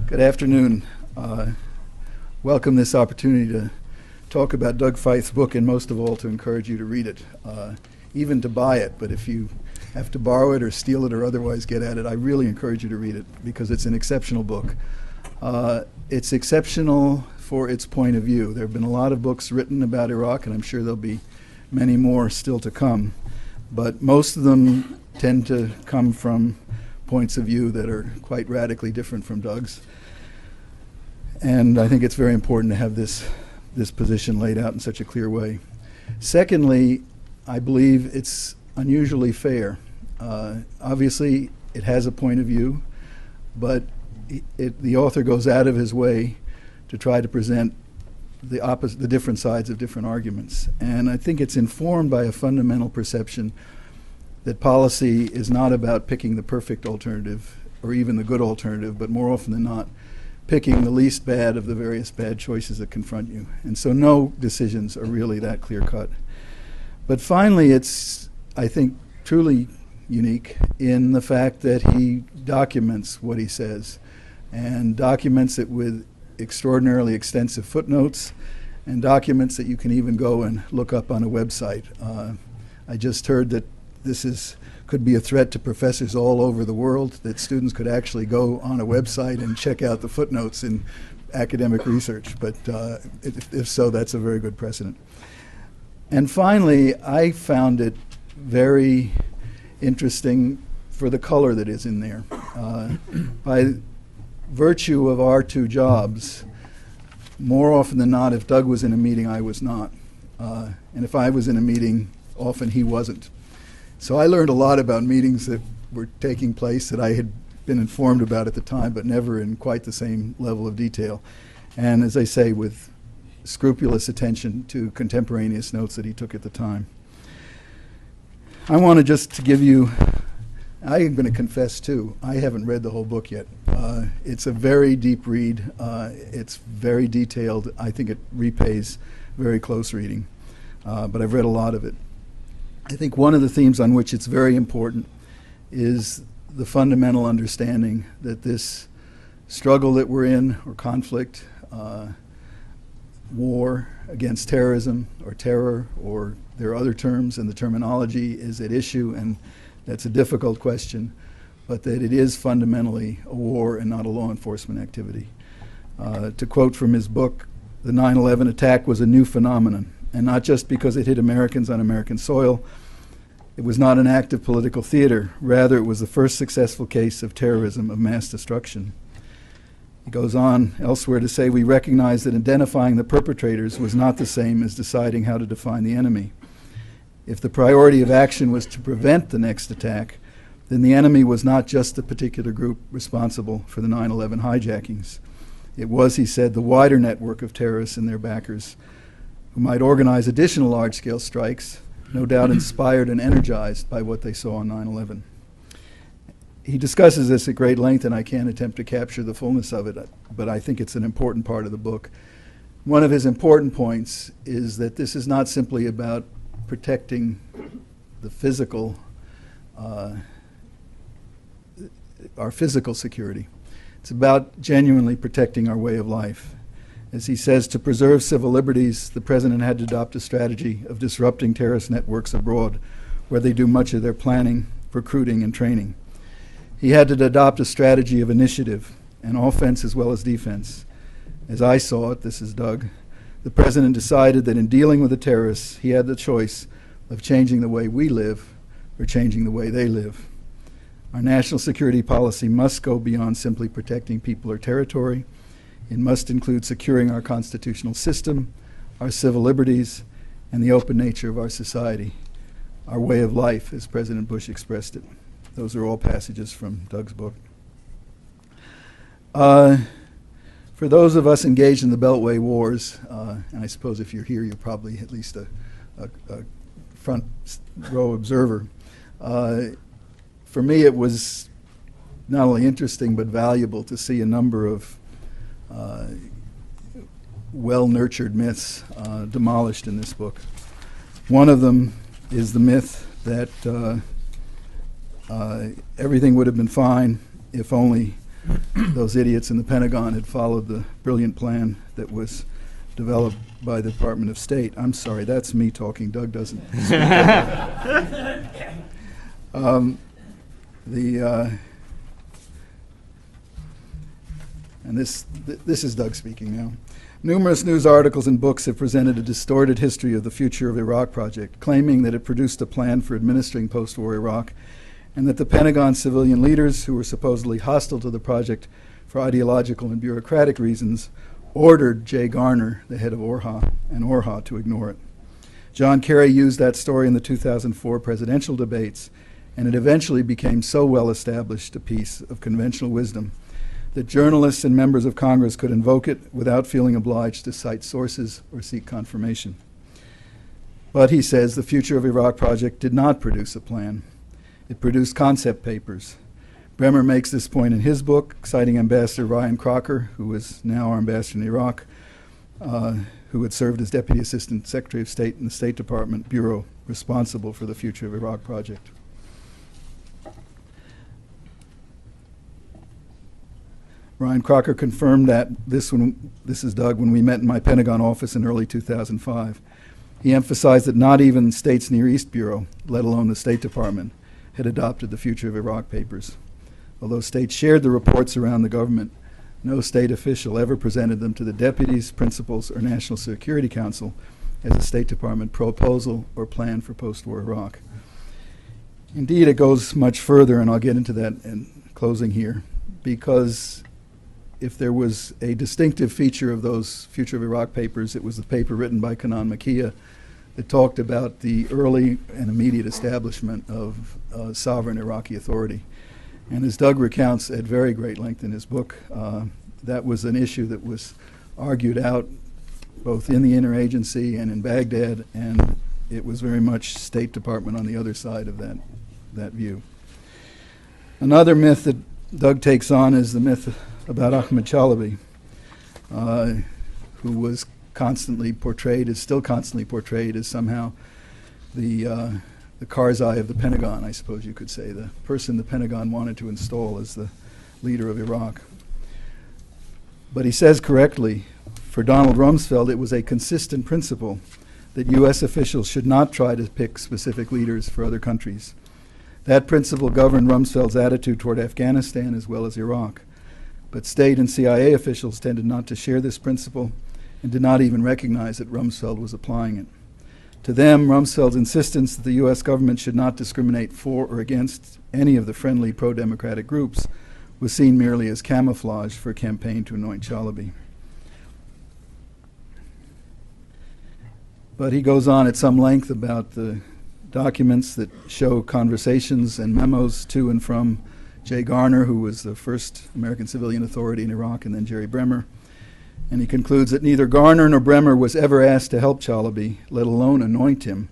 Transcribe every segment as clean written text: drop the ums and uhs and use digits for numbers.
Good afternoon. Welcome this opportunity to talk about Doug Feith's book, and most of all to encourage you to read it, even to buy it. But if you have to borrow it or steal it or otherwise get at it, I really encourage you to read it because it's an exceptional book. It's exceptional for its point of view. There have been a lot of books written about Iraq, and I'm sure there'll be many more still to come. But most of them tend to come from points of view that are quite radically different from Doug's. And I think it's very important to have this position laid out in such a clear way. Secondly, I believe it's unusually fair. Obviously, it has a point of view, but the author goes out of his way to try to present the different sides of different arguments. And I think it's informed by a fundamental perception that policy is not about picking the perfect alternative or even the good alternative, but more often than not, picking the least bad of the various bad choices that confront you. And so no decisions are really that clear-cut. But finally, it's, I think, truly unique in the fact that he documents what he says, and documents it with extraordinarily extensive footnotes, and documents that you can even go and look up on a website. I just heard that this could be a threat to professors all over the world, that students could actually go on a website and check out the footnotes in academic research. But if so, that's a very good precedent. And finally, I found it very interesting for the color that is in there. By virtue of our two jobs, more often than not, if Doug was in a meeting, I was not. And if I was in a meeting, often he wasn't. So I learned a lot about meetings that were taking place that I had been informed about at the time, but never in quite the same level of detail. And as I say, with scrupulous attention to contemporaneous notes that he took at the time. I wanted just to give you, I am going to confess too, I haven't read the whole book yet. It's a very deep read. It's very detailed. I think it repays very close reading. But I've read a lot of it. I think one of the themes on which it's very important is the fundamental understanding that this struggle that we're in, or conflict, war against terrorism or terror, or there are other terms, and the terminology is at issue, and that's a difficult question, but that it is fundamentally a war and not a law enforcement activity. To quote from his book, the 9/11 attack was a new phenomenon, and not just because it hit Americans on American soil. It was not an act of political theater. Rather, it was the first successful case of terrorism of mass destruction. He goes on elsewhere to say, we recognize that identifying the perpetrators was not the same as deciding how to define the enemy. If the priority of action was to prevent the next attack, then the enemy was not just the particular group responsible for the 9/11 hijackings. It was, he said, the wider network of terrorists and their backers who might organize additional large-scale strikes, no doubt inspired and energized by what they saw on 9/11. He discusses this at great length, and I can't attempt to capture the fullness of it, but I think it's an important part of the book. One of his important points is that this is not simply about protecting the physical, our physical security. It's about genuinely protecting our way of life. As he says, to preserve civil liberties, the president had to adopt a strategy of disrupting terrorist networks abroad, where they do much of their planning, recruiting, and training. He had to adopt a strategy of initiative, and offense as well as defense. As I saw it, this is Doug, the president decided that in dealing with the terrorists, he had the choice of changing the way we live or changing the way they live. Our national security policy must go beyond simply protecting people or territory. It must include securing our constitutional system, our civil liberties, and the open nature of our society, our way of life, as President Bush expressed it. Those are all passages from Doug's book. For those of us engaged in the Beltway Wars, and I suppose if you're here, you're probably at least a front row observer. For me, it was not only interesting but valuable to see a number of well-nurtured myths demolished in this book. One of them is the myth that everything would have been fine if only those idiots in the Pentagon had followed the brilliant plan that was developed by the Department of State. I'm sorry, that's me talking. Doug doesn't. And this is Doug speaking now. Numerous news articles and books have presented a distorted history of the Future of Iraq project, claiming that it produced a plan for administering post-war Iraq, and that the Pentagon civilian leaders, who were supposedly hostile to the project for ideological and bureaucratic reasons, ordered Jay Garner, the head of ORHA, and ORHA to ignore it. John Kerry used that story in the 2004 presidential debates, and it eventually became so well established a piece of conventional wisdom that journalists and members of Congress could invoke it without feeling obliged to cite sources or seek confirmation. But he says the Future of Iraq project did not produce a plan. It produced concept papers. Bremer makes this point in his book, citing Ambassador Ryan Crocker, who is now our ambassador in Iraq, who had served as Deputy Assistant Secretary of State in the State Department Bureau responsible for the Future of Iraq project. Ryan Crocker confirmed that this is Doug, when we met in my Pentagon office in early 2005. He emphasized that not even State's Near East Bureau, let alone the State Department, had adopted the Future of Iraq papers. Although states shared the reports around the government, no state official ever presented them to the deputies, principals, or National Security Council as a State Department proposal or plan for post-war Iraq. Indeed, it goes much further, and I'll get into that in closing here, because if there was a distinctive feature of those Future of Iraq papers, it was the paper written by Kanan Makia that talked about the early and immediate establishment of sovereign Iraqi authority. And as Doug recounts at very great length in his book, that was an issue that was argued out both in the interagency and in Baghdad, and it was very much State Department on the other side of that view. Another myth that Doug takes on is the myth about Ahmed Chalabi, who was constantly portrayed, is still constantly portrayed as somehow the Karzai of the Pentagon, I suppose you could say, the person the Pentagon wanted to install as the leader of Iraq. But he says correctly, for Donald Rumsfeld, it was a consistent principle that U.S. officials should not try to pick specific leaders for other countries. That principle governed Rumsfeld's attitude toward Afghanistan as well as Iraq. But state and CIA officials tended not to share this principle and did not even recognize that Rumsfeld was applying it. To them, Rumsfeld's insistence that the U.S. government should not discriminate for or against any of the friendly pro-democratic groups was seen merely as camouflage for a campaign to anoint Chalabi. But he goes on at some length about the documents that show conversations and memos to and from Jay Garner, who was the first American civilian authority in Iraq, and then Jerry Bremer. And he concludes that neither Garner nor Bremer was ever asked to help Chalabi, let alone anoint him,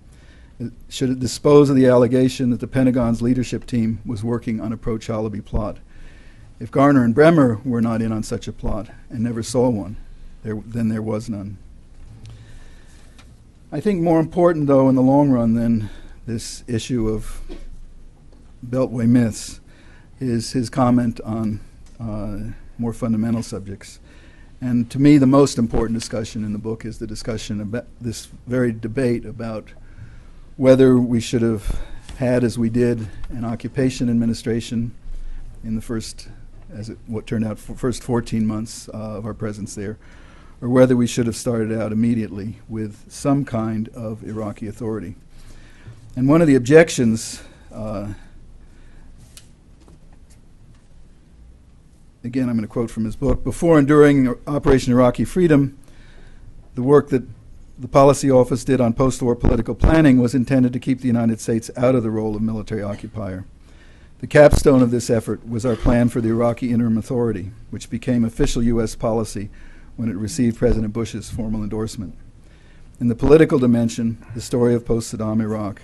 should it dispose of the allegation that the Pentagon's leadership team was working on a pro-Chalabi plot. If Garner and Bremer were not in on such a plot and never saw one, then there was none. I think more important, though, in the long run than this issue of Beltway myths is his comment on more fundamental subjects. And to me, the most important discussion in the book is the discussion about this very debate about whether we should have had, as we did, an occupation administration in the first, what turned out, first 14 months of our presence there, or whether we should have started out immediately with some kind of Iraqi authority. And one of the objections, again, I'm going to quote from his book, before and during Operation Iraqi Freedom, the work that the Policy Office did on post-war political planning was intended to keep the United States out of the role of military occupier. The capstone of this effort was our plan for the Iraqi Interim Authority, which became official U.S. policy when it received President Bush's formal endorsement. In the political dimension, the story of post-Saddam Iraq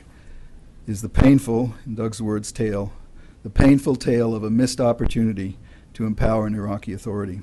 is the painful, in Doug's words, tale, the painful tale of a missed opportunity to empower an Iraqi authority.